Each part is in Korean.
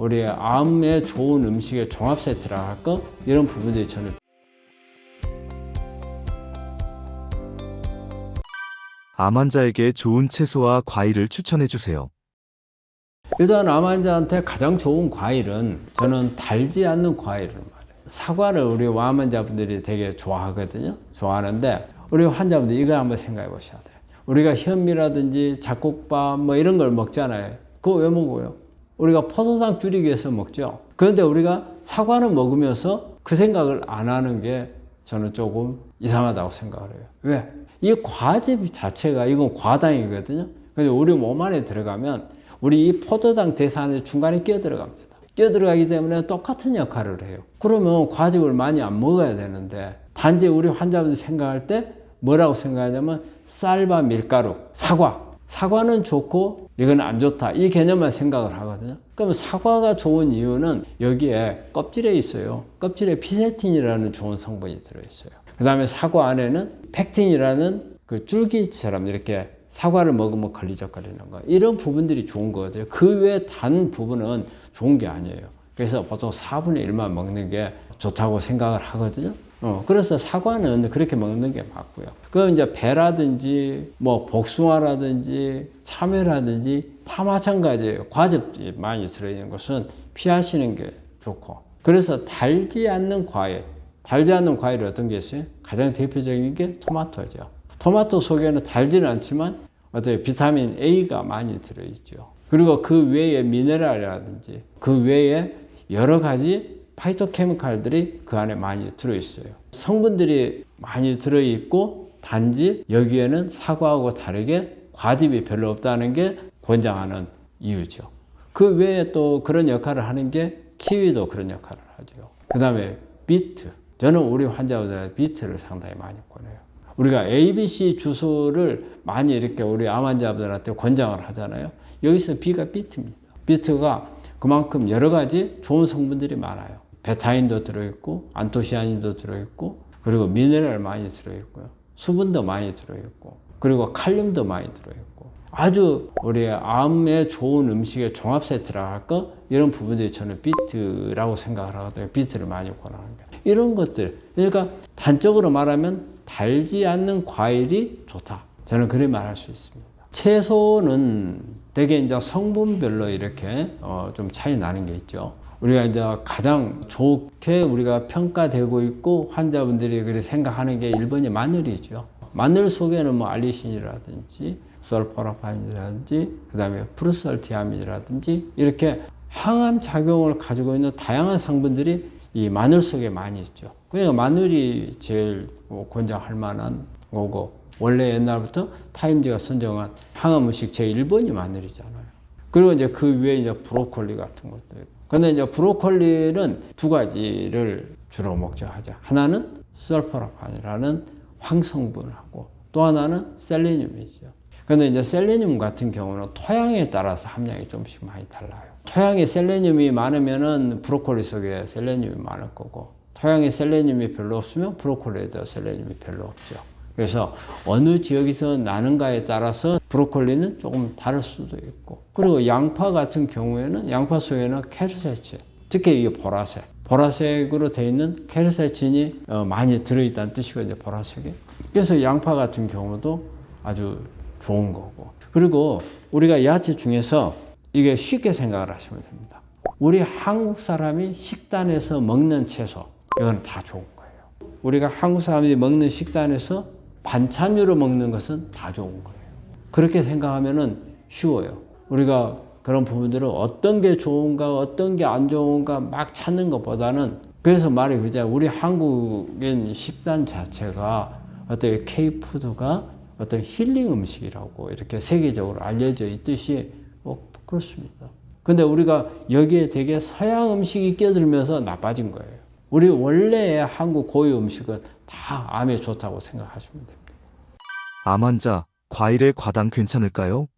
우리 암에 좋은 음식의 종합 세트라 할까? 이런 부분들이 저는 암 환자에게 좋은 채소와 과일을 추천해 주세요. 일단 암 환자한테 가장 좋은 과일은 저는 달지 않는 과일을 말해요. 사과를 우리 암 환자분들이 되게 좋아하거든요. 좋아하는데 우리 환자분들 이거 한번 생각해 보셔야 돼요. 우리가 현미라든지 잡곡밥 뭐 이런 걸 먹잖아요. 그거 왜 먹어요? 우리가 포도당 줄이기 위해서 먹죠. 그런데 우리가 사과는 먹으면서 그 생각을 안 하는 게 저는 조금 이상하다고 생각을 해요. 왜? 이 과즙 자체가 이건 과당이거든요. 근데 우리 몸 안에 들어가면 우리 이 포도당 대사안에 중간에 끼어 들어갑니다. 끼어 들어가기 때문에 똑같은 역할을 해요. 그러면 과즙을 많이 안 먹어야 되는데 단지 우리 환자분들 생각할 때 뭐라고 생각하냐면 쌀과 밀가루, 사과는 좋고 이건 안 좋다 이 개념만 생각을 하거든요. 그럼 사과가 좋은 이유는 여기에 껍질에 있어요. 껍질에 피세틴이라는 좋은 성분이 들어있어요. 그 다음에 사과 안에는 펙틴이라는 그 줄기처럼 이렇게 사과를 먹으면 걸리적거리는 거 이런 부분들이 좋은 거거든요. 그 외에 단 부분은 좋은 게 아니에요. 그래서 보통 4분의 1만 먹는 게 좋다고 생각을 하거든요. 그래서 사과는 그렇게 먹는 게 맞고요. 그럼 이제 배라든지 뭐 복숭아라든지 참외라든지 다 마찬가지예요. 과즙이 많이 들어있는 것은 피하시는 게 좋고. 그래서 달지 않는 과일이 어떤 게 있어요? 가장 대표적인 게 토마토죠. 토마토 속에는 달지는 않지만 어떤 비타민 A가 많이 들어있죠. 그리고 그 외에 미네랄이라든지 그 외에 여러 가지 파이토케미칼들이 그 안에 많이 들어있어요. 성분들이 많이 들어있고 단지 여기에는 사과하고 다르게 과즙이 별로 없다는 게 권장하는 이유죠. 그 외에 또 그런 역할을 하는 게 키위도 그런 역할을 하죠. 그 다음에 비트. 저는 우리 환자분들한테 비트를 상당히 많이 권해요. 우리가 ABC 주소를 많이 이렇게 우리 암 환자분들한테 권장을 하잖아요. 여기서 B가 비트입니다. 비트가 그만큼 여러 가지 좋은 성분들이 많아요. 베타인도 들어있고 안토시아닌도 들어있고 그리고 미네랄 많이 들어있고요. 수분도 많이 들어있고 그리고 칼륨도 많이 들어있고 아주 우리 암에 좋은 음식의 종합 세트라 할까? 이런 부분들이 저는 비트라고 생각을 하거든요. 비트를 많이 권하는 게. 이런 것들. 그러니까 단적으로 말하면 달지 않는 과일이 좋다. 저는 그렇게 말할 수 있습니다. 채소는 되게 이제 성분별로 이렇게 좀 차이 나는 게 있죠. 우리가 이제 가장 좋게 우리가 평가되고 있고 환자분들이 그렇게 생각하는 게 1번이 마늘이죠. 마늘 속에는 뭐 알리신이라든지 설포라판이라든지 그 다음에 프루설티아민이라든지 이렇게 항암 작용을 가지고 있는 다양한 성분들이 이 마늘 속에 많이 있죠. 그러니까 마늘이 제일 권장할 만한 거고 원래 옛날부터 타임즈가 선정한 항암 음식 제1번이 마늘이잖아요. 그리고 이제 그 위에 이제 브로콜리 같은 것도 있고. 근데 이제 브로콜리는 두 가지를 주로 먹자 하죠. 하나는 설포라판이라는 황성분하고 또 하나는 셀레늄이죠. 근데 이제 셀레늄 같은 경우는 토양에 따라서 함량이 조금씩 많이 달라요. 토양에 셀레늄이 많으면은 브로콜리 속에 셀레늄이 많을 거고 토양에 셀레늄이 별로 없으면 브로콜리에도 셀레늄이 별로 없죠. 그래서 어느 지역에서 나는가에 따라서 브로콜리는 조금 다를 수도 있고 그리고 양파 같은 경우에는 양파 속에는 케르세친 특히 이게 보라색으로 되어 있는 케르세친이 많이 들어있다는 뜻이거든요. 보라색에. 그래서 양파 같은 경우도 아주 좋은 거고 그리고 우리가 야채 중에서 이게 쉽게 생각을 하시면 됩니다. 우리 한국 사람이 식단에서 먹는 채소 이건 다 좋은 거예요. 우리가 한국 사람들이 먹는 식단에서 반찬으로 먹는 것은 다 좋은 거예요. 그렇게 생각하면은 쉬워요. 우리가 그런 부분들은 어떤 게 좋은가 어떤 게 안 좋은가 막 찾는 것보다는 그래서 말이 그죠. 우리 한국인 식단 자체가 어떤 K푸드가 어떤 힐링 음식이라고 이렇게 세계적으로 알려져 있듯이 그렇습니다. 근데 우리가 여기에 되게 서양 음식이 끼어들면서 나빠진 거예요. 우리 원래의 한국 고유 음식은 다 암에 좋다고 생각하시면 됩니다. 암 환자, 과일의 과당 괜찮을까요?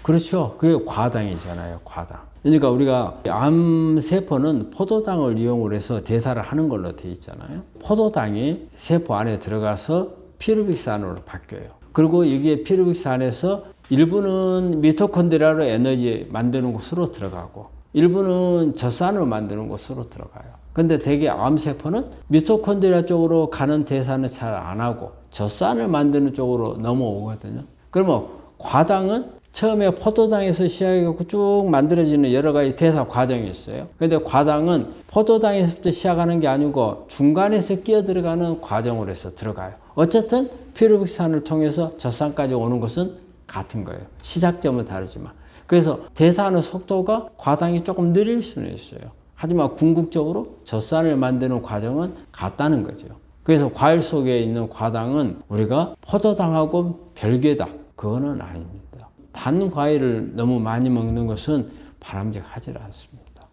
그렇죠. 그게 과당이잖아요. 과당. 그러니까 우리가 암세포는 포도당을 이용을 해서 대사를 하는 걸로 되어 있잖아요. 포도당이 세포 안에 들어가서 피루빅스 안으로 바뀌어요. 그리고 이게 피루빅스 안에서 일부는 미토콘드리아로 에너지 만드는 곳으로 들어가고 일부는 젖산을 만드는 곳으로 들어가요. 근데 대개 암세포는 미토콘드리아 쪽으로 가는 대사는 잘 안 하고 젖산을 만드는 쪽으로 넘어오거든요. 그러면 과당은 처음에 포도당에서 시작해서 쭉 만들어지는 여러 가지 대사 과정이 있어요. 근데 과당은 포도당에서부터 시작하는 게 아니고 중간에서 끼어 들어가는 과정으로 해서 들어가요. 어쨌든 피루빅산을 통해서 젖산까지 오는 것은 같은 거예요. 시작점은 다르지만. 그래서 대사하는 속도가 과당이 조금 느릴 수는 있어요. 하지만 궁극적으로 젖산을 만드는 과정은 같다는 거죠. 그래서 과일 속에 있는 과당은 우리가 포도당하고 별개다. 그거는 아닙니다. 단 과일을 너무 많이 먹는 것은 바람직하지 않습니다.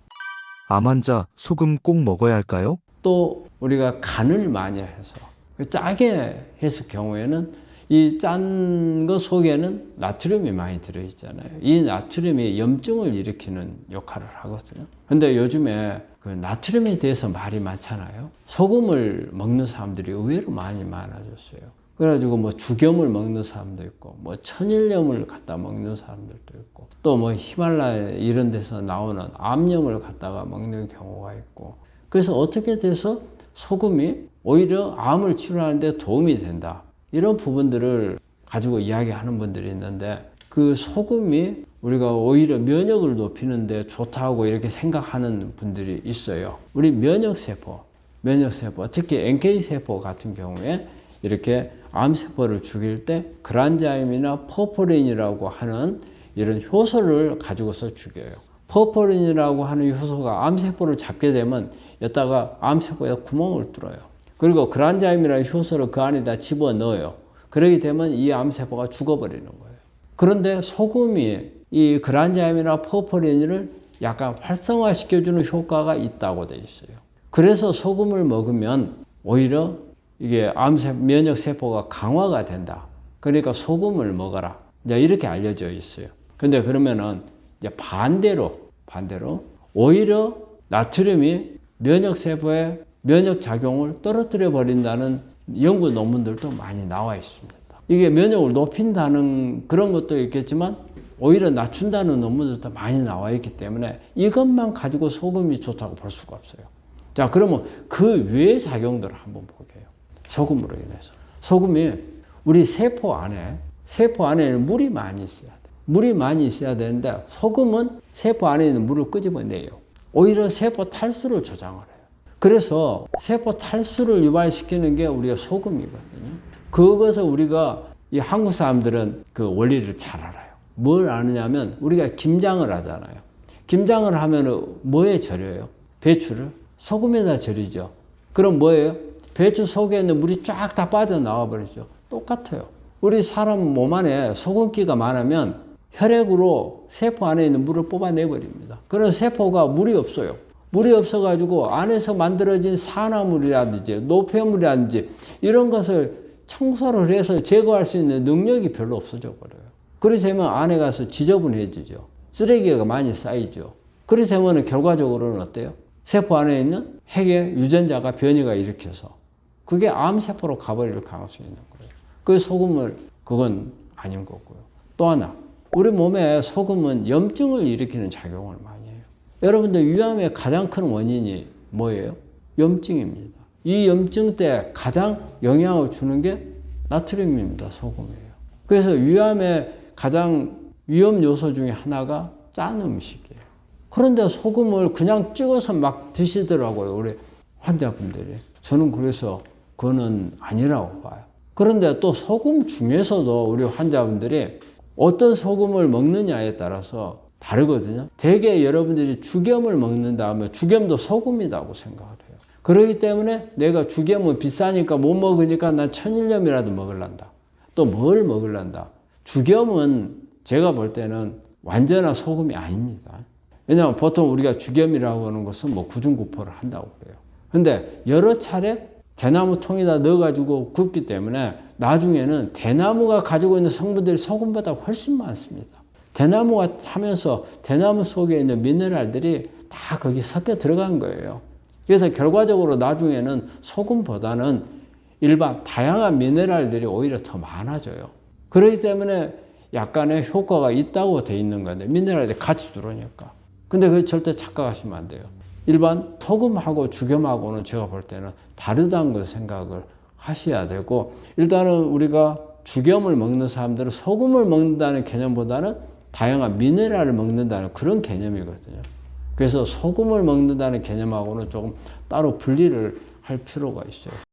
암 환자 소금 꼭 먹어야 할까요? 또 우리가 간을 많이 해서 짜게 했을 경우에는 이 짠 거 속에는 나트륨이 많이 들어있잖아요. 이 나트륨이 염증을 일으키는 역할을 하거든요. 근데 요즘에 그 나트륨에 대해서 말이 많잖아요. 소금을 먹는 사람들이 의외로 많이 많아졌어요. 그래가지고 뭐 죽염을 먹는 사람도 있고, 뭐 천일염을 갖다 먹는 사람들도 있고, 또 뭐 히말라야 이런 데서 나오는 암염을 갖다가 먹는 경우가 있고, 그래서 어떻게 돼서 소금이 오히려 암을 치료하는데 도움이 된다. 이런 부분들을 가지고 이야기하는 분들이 있는데, 그 소금이 우리가 오히려 면역을 높이는데 좋다고 이렇게 생각하는 분들이 있어요. 우리 면역세포, 특히 NK세포 같은 경우에 이렇게 암세포를 죽일 때 그란자임이나 퍼포린이라고 하는 이런 효소를 가지고서 죽여요. 퍼포린이라고 하는 효소가 암세포를 잡게 되면 여기다가 암세포에 구멍을 뚫어요. 그리고 그란자임이라는 효소를 그 안에다 집어넣어요. 그러게 되면 이 암세포가 죽어버리는 거예요. 그런데 소금이 이 그란자임이나 퍼포린을 약간 활성화시켜주는 효과가 있다고 되어 있어요. 그래서 소금을 먹으면 오히려 이게 면역세포가 강화가 된다. 그러니까 소금을 먹어라. 이제 이렇게 알려져 있어요. 근데 그러면은 이제 반대로 오히려 나트륨이 면역세포의 면역작용을 떨어뜨려 버린다는 연구 논문들도 많이 나와 있습니다. 이게 면역을 높인다는 그런 것도 있겠지만 오히려 낮춘다는 논문들도 많이 나와 있기 때문에 이것만 가지고 소금이 좋다고 볼 수가 없어요. 자, 그러면 그 외의 작용들을 한번 볼게요. 소금으로 인해서. 소금이 우리 세포 안에는 물이 많이 있어야 돼. 물이 많이 있어야 되는데 소금은 세포 안에 있는 물을 끄집어내요. 오히려 세포 탈수를 조장을 해요. 그래서 세포 탈수를 유발시키는 게 우리가 소금이거든요. 그것을 우리가 이 한국 사람들은 그 원리를 잘 알아요. 뭘 아느냐면 우리가 김장을 하잖아요. 김장을 하면 뭐에 절여요? 배추를 소금에다 절이죠. 그럼 뭐예요? 배추 속에 있는 물이 쫙 다 빠져나와 버리죠. 똑같아요. 우리 사람 몸 안에 소금기가 많으면 혈액으로 세포 안에 있는 물을 뽑아내 버립니다. 그런 세포가 물이 없어요. 물이 없어가지고 안에서 만들어진 산화물이라든지 노폐물이라든지 이런 것을 청소를 해서 제거할 수 있는 능력이 별로 없어져 버려요. 그렇게 되면 안에 가서 지저분해지죠. 쓰레기가 많이 쌓이죠. 그렇게 되면 결과적으로는 어때요? 세포 안에 있는 핵의 유전자가 변이가 일으켜서 그게 암세포로 가버릴 가능성이 있는 거예요. 그 소금을 그건 아닌 거고요. 또 하나, 우리 몸에 소금은 염증을 일으키는 작용을 많이 해요. 여러분들 위암의 가장 큰 원인이 뭐예요? 염증입니다. 이 염증 때 가장 영향을 주는 게 나트륨입니다. 소금이에요. 그래서 위암의 가장 위험 요소 중에 하나가 짠 음식이에요. 그런데 소금을 그냥 찍어서 막 드시더라고요. 우리 환자분들이. 저는 그래서 그거는 아니라고 봐요. 그런데 또 소금 중에서도 우리 환자분들이 어떤 소금을 먹느냐에 따라서 다르거든요. 대개 여러분들이 죽염을 먹는다 하면 죽염도 소금이라고 생각을 해요. 그렇기 때문에 내가 죽염은 비싸니까 못 먹으니까 난 천일염이라도 먹을란다. 또 뭘 먹을란다. 죽염은 제가 볼 때는 완전한 소금이 아닙니다. 왜냐하면 보통 우리가 죽염이라고 하는 것은 뭐 구중구포를 한다고 그래요. 근데 여러 차례 대나무 통에다 넣어가지고 굽기 때문에 나중에는 대나무가 가지고 있는 성분들이 소금보다 훨씬 많습니다. 대나무가 하면서 대나무 속에 있는 미네랄들이 다 거기 섞여 들어간 거예요. 그래서 결과적으로 나중에는 소금보다는 일반 다양한 미네랄들이 오히려 더 많아져요. 그렇기 때문에 약간의 효과가 있다고 돼 있는 건데 미네랄들이 같이 들어오니까. 근데 그 절대 착각하시면 안 돼요. 일반 소금하고 죽염하고는 제가 볼 때는 다르다는 걸 생각을 하셔야 되고, 일단은 우리가 죽염을 먹는 사람들은 소금을 먹는다는 개념보다는 다양한 미네랄을 먹는다는 그런 개념이거든요. 그래서 소금을 먹는다는 개념하고는 조금 따로 분리를 할 필요가 있어요.